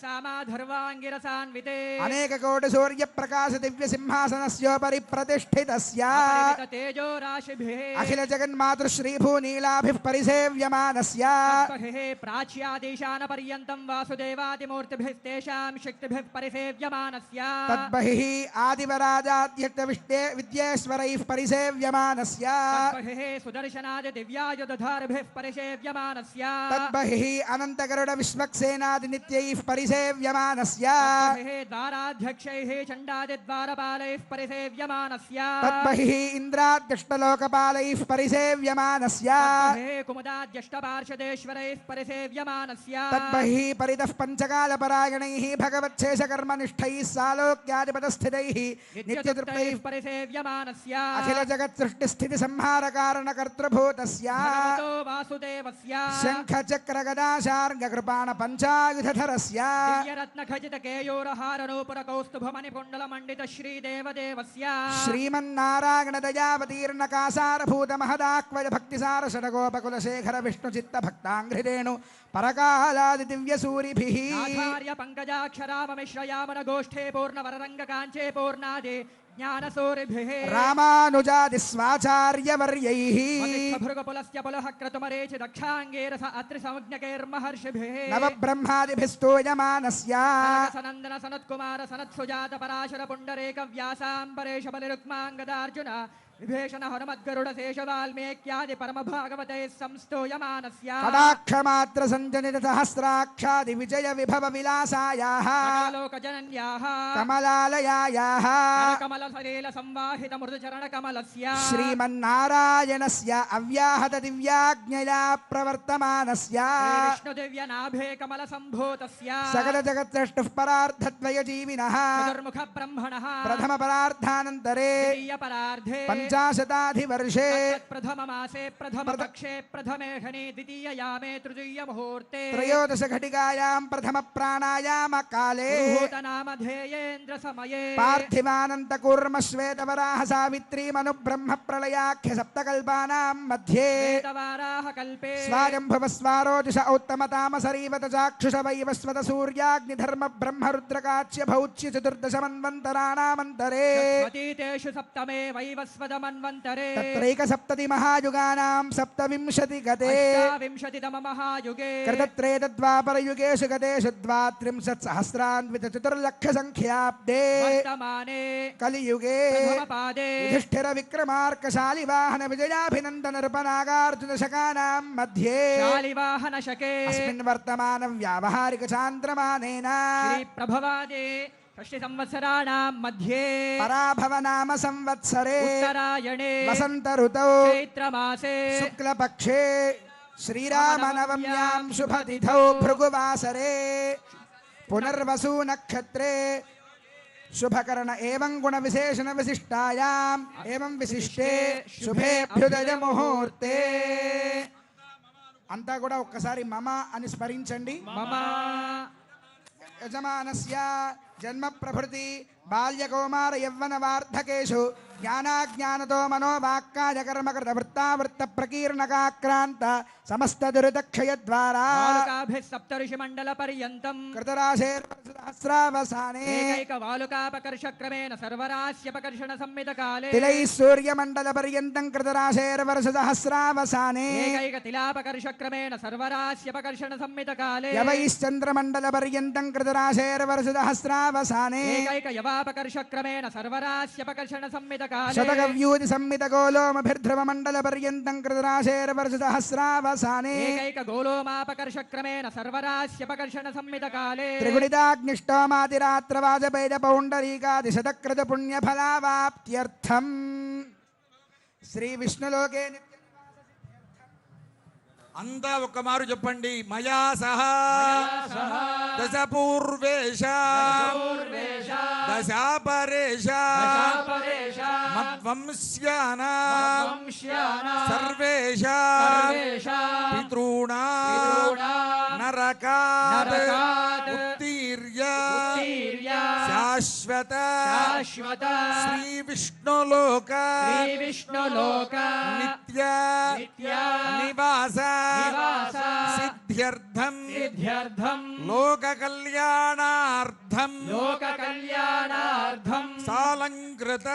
सामाधर्वाङ्गिरसान्विते अनेक कोटि सूर्य प्रकाश दिव्य सिंहासनस्योपरि प्रतिष्ठितस्य तेजो राशिभिः अखिल जगन्मातृ श्रीभूनीलाभिः परिसेव्यमानस्य प्राच्यादेशान पर्यन्तं वासुदेवादिमूर्तिभिस्तेषां शक्तिभिः परिसेव्यमानस्य तद्बहिः आदिवराजाद्यक्त विद्येश्वरैः परिसेव्यमानस्य सुदर्शनादि दिव्यायुधधारिभिः परिसेव्यमानस्य तद्बहिः अनन्तगरुड विश्वक्सेनादि नित्यैः परिसेव्यमानस्य द्वाराध्यक्षैः चण्डादिद्वारपालैः परिसेव्यमानस्य तद्बहिः इन्द्राद्यष्टलोकपालैः परिसेव्यमानस्य कुमुदाद्यष्टपार्षदेश्वरैः परिसेव्यमानस्य तद्बहिः परितः पञ्चकालपरायणैः भगवच्छेषकर्मनिष्ठैः सालोक्यादिपदस्थितैः नित्यतृप्तैः परिसेव्यमानस्य अखिल जगत् सृष्टिस्थिति संहारकारणकर्तृभूतस्य वासुदेवस्य शङ्खचक्रगदाशार्ङ्गकृपाण पञ्चायुधधरस्य दिव्यरत्नखचितकेयूरहारनूपुरकौस्तुभमणिकुण्डलमण्डित श्रीदेवदेवस्य श्रीमन्नारायणदयावतीर्णकासारभूतमहदाक्वज भक्तिसार षडगोपकुलशेखर विष्णुचित्तभक्ताङ्घ्रिरेणु परकालादिदिव्यसूरिभिः आचार्य पङ्कजाक्षराममिश्रयामन गोष्ठे पूर्णवररङ्गकाञ्चे पूर्णादि ज्ञानसूरिभिः रामानुजादिस्वाचार्यवर्यैः भृगपुलस्य पुलः क्रतुमरेचि दक्षाङ्गेरस अत्रिसंज्ञकैर्महर्षिभिः नवब्रह्मादिभिस्तूयमानस्य सनन्दन सनत्कुमार सनत्सुजात पराशर पुण्डरेक व्यासाम्बरेश बलिरुक्माङ्गदार्जुन विभीषण हनुमद्गरुड शेष वाल्मीक्यादि परम भागवते संस्तूयमानस्य कटाक्षमात्र संजनित सहस्राक्षादि विजय विभव विलासायाः लोकजनन्याः कमलालयायाः कमल सलील संवाहित मृदुचरण कमलस्य श्रीमन्नारायणस्य अव्याहत दिव्याज्ञया प्रवर्तमानस्य विष्णु दिव्य नाभे कमल संभूतस्य सकल जगत्सृष्टुः परार्धद्वय जीविनः चतुर्मुख ब्रह्मणः प्रथम परार्धानन्तरे द्वितीय परार्धे पंचाशताधिवर्षे प्रथम मासे प्रथम पक्षे प्रथमे घने द्वितीय यामे तृतीय मुहूर्ते त्रयोदश घटिकायां प्रथम प्राणायाम काले नामधेयेन्द्र समये पार्थिवानंत कूर्म श्वेतवराह सावित्री मनु ब्रह्म प्रलयाख्य सप्तकल्पानां मध्ये वराह कल्पे स्वायंभुव स्वारोजुष औत्तमतामसरीवत चाक्षुष वैवस्वत सूर्याग्निधर्म ब्रह्म रुद्रकाच्य भौच्य चतुर्दश मन्वन्तराणामन्तरे तेषु सप्तमे वैवस्वतमन्वन्तरे तत्रैक सप्तति महायुगानां सप्तविंशति गते विंशतितम महायुगे कृतत्रेतद्वापरयुगेषु गतेषु द्वात्रिंशत् सहस्रान्वित चतुर्लक्ष संख्याब्दे वर्तमाने कलियुगे पादे युधिष्ठिर विक्रमार्कशालि वाहन विजयाभिनन्दन नृपनागार्जुन शकानां मध्ये शालिवाहन शके अस्मिन् वर्तमान व्यावहारिक चान्द्रमानेन श्री प्रभवादे षष्टि संवत्सराणां मध्ये पराभव नाम संवत्सरे उत्तरायणे वसंत ऋतौ चैत्रमासे शुक्लपक्षे श्रीरामनवम्यां शुभतिथौ भृगुवासरे पुनर्वसु नक्षत्रे शुभकर्ण एवं गुण विशेषण विशिष्टायाम् एवं विशिष्टे शुभे अभ्युदय मुहूर्ते अंता కూడా ఒక్కసారి మమ అని స్మరించండి. మమ యజమానస్య जन्म प्रभृति बाल्य कौमार यौवन वार्धकेषु ज्ञानाज्ञानतो मनोवाक्काय कर्मकृत वृत्तावृत्त प्रकीर्णकाक्रांत समस्त दुर्दक्षय द्वारा सप्तऋषि मंडल पर्यंतम कृतराशेर्सहस्रावसाने एकैक वालुकापकर्ष क्रमेण सर्वराश्यपकर्षण संमित काले तिलैः सूर्य मंडल पर्यंतं कृतराशेर्वर्षसहस्रावसाने एकैक तिलापकर्ष क्रमेण सर्वराश्यपकर्षण संमित काले यवैश्चंद्र मंडल पर्यंतं कृतराशेर्वर्षसहस्रावसाने एकैक यवापकर्ष क्रमेण सर्वराश्यपकर्षण संमित काले शतकव्यूति संमित गोलोमभिर्ध्रुव मंडल पर्यंतं कृतराशेर्वर्षसहस्रावसाने एकैक गोलोमापकर्ष क्रमेण सर्वराश्यपकर्षण संमित काले त्रिगुणिताग्निष्टोमादिरात्र वाजपेय पौंडरीकादि शतकृत पुण्य फलावाप्त्यर्थम श्री विष्णुलोके अंदा ఒక మారు చెప్పండి మయా సహా దశపూర్వేష దశాపరేష మద్వంశ్యానాం సర్వేషాం పితॄణాం నరకాత్ ఉత్తీర్య శాశ్వత శ్రీ విష్ణులోక నిత్య నివాస సిద్ధ్యర్థం లోక కళ్యాణార్థం లోక కళ్యాణార్థం సాలంకృత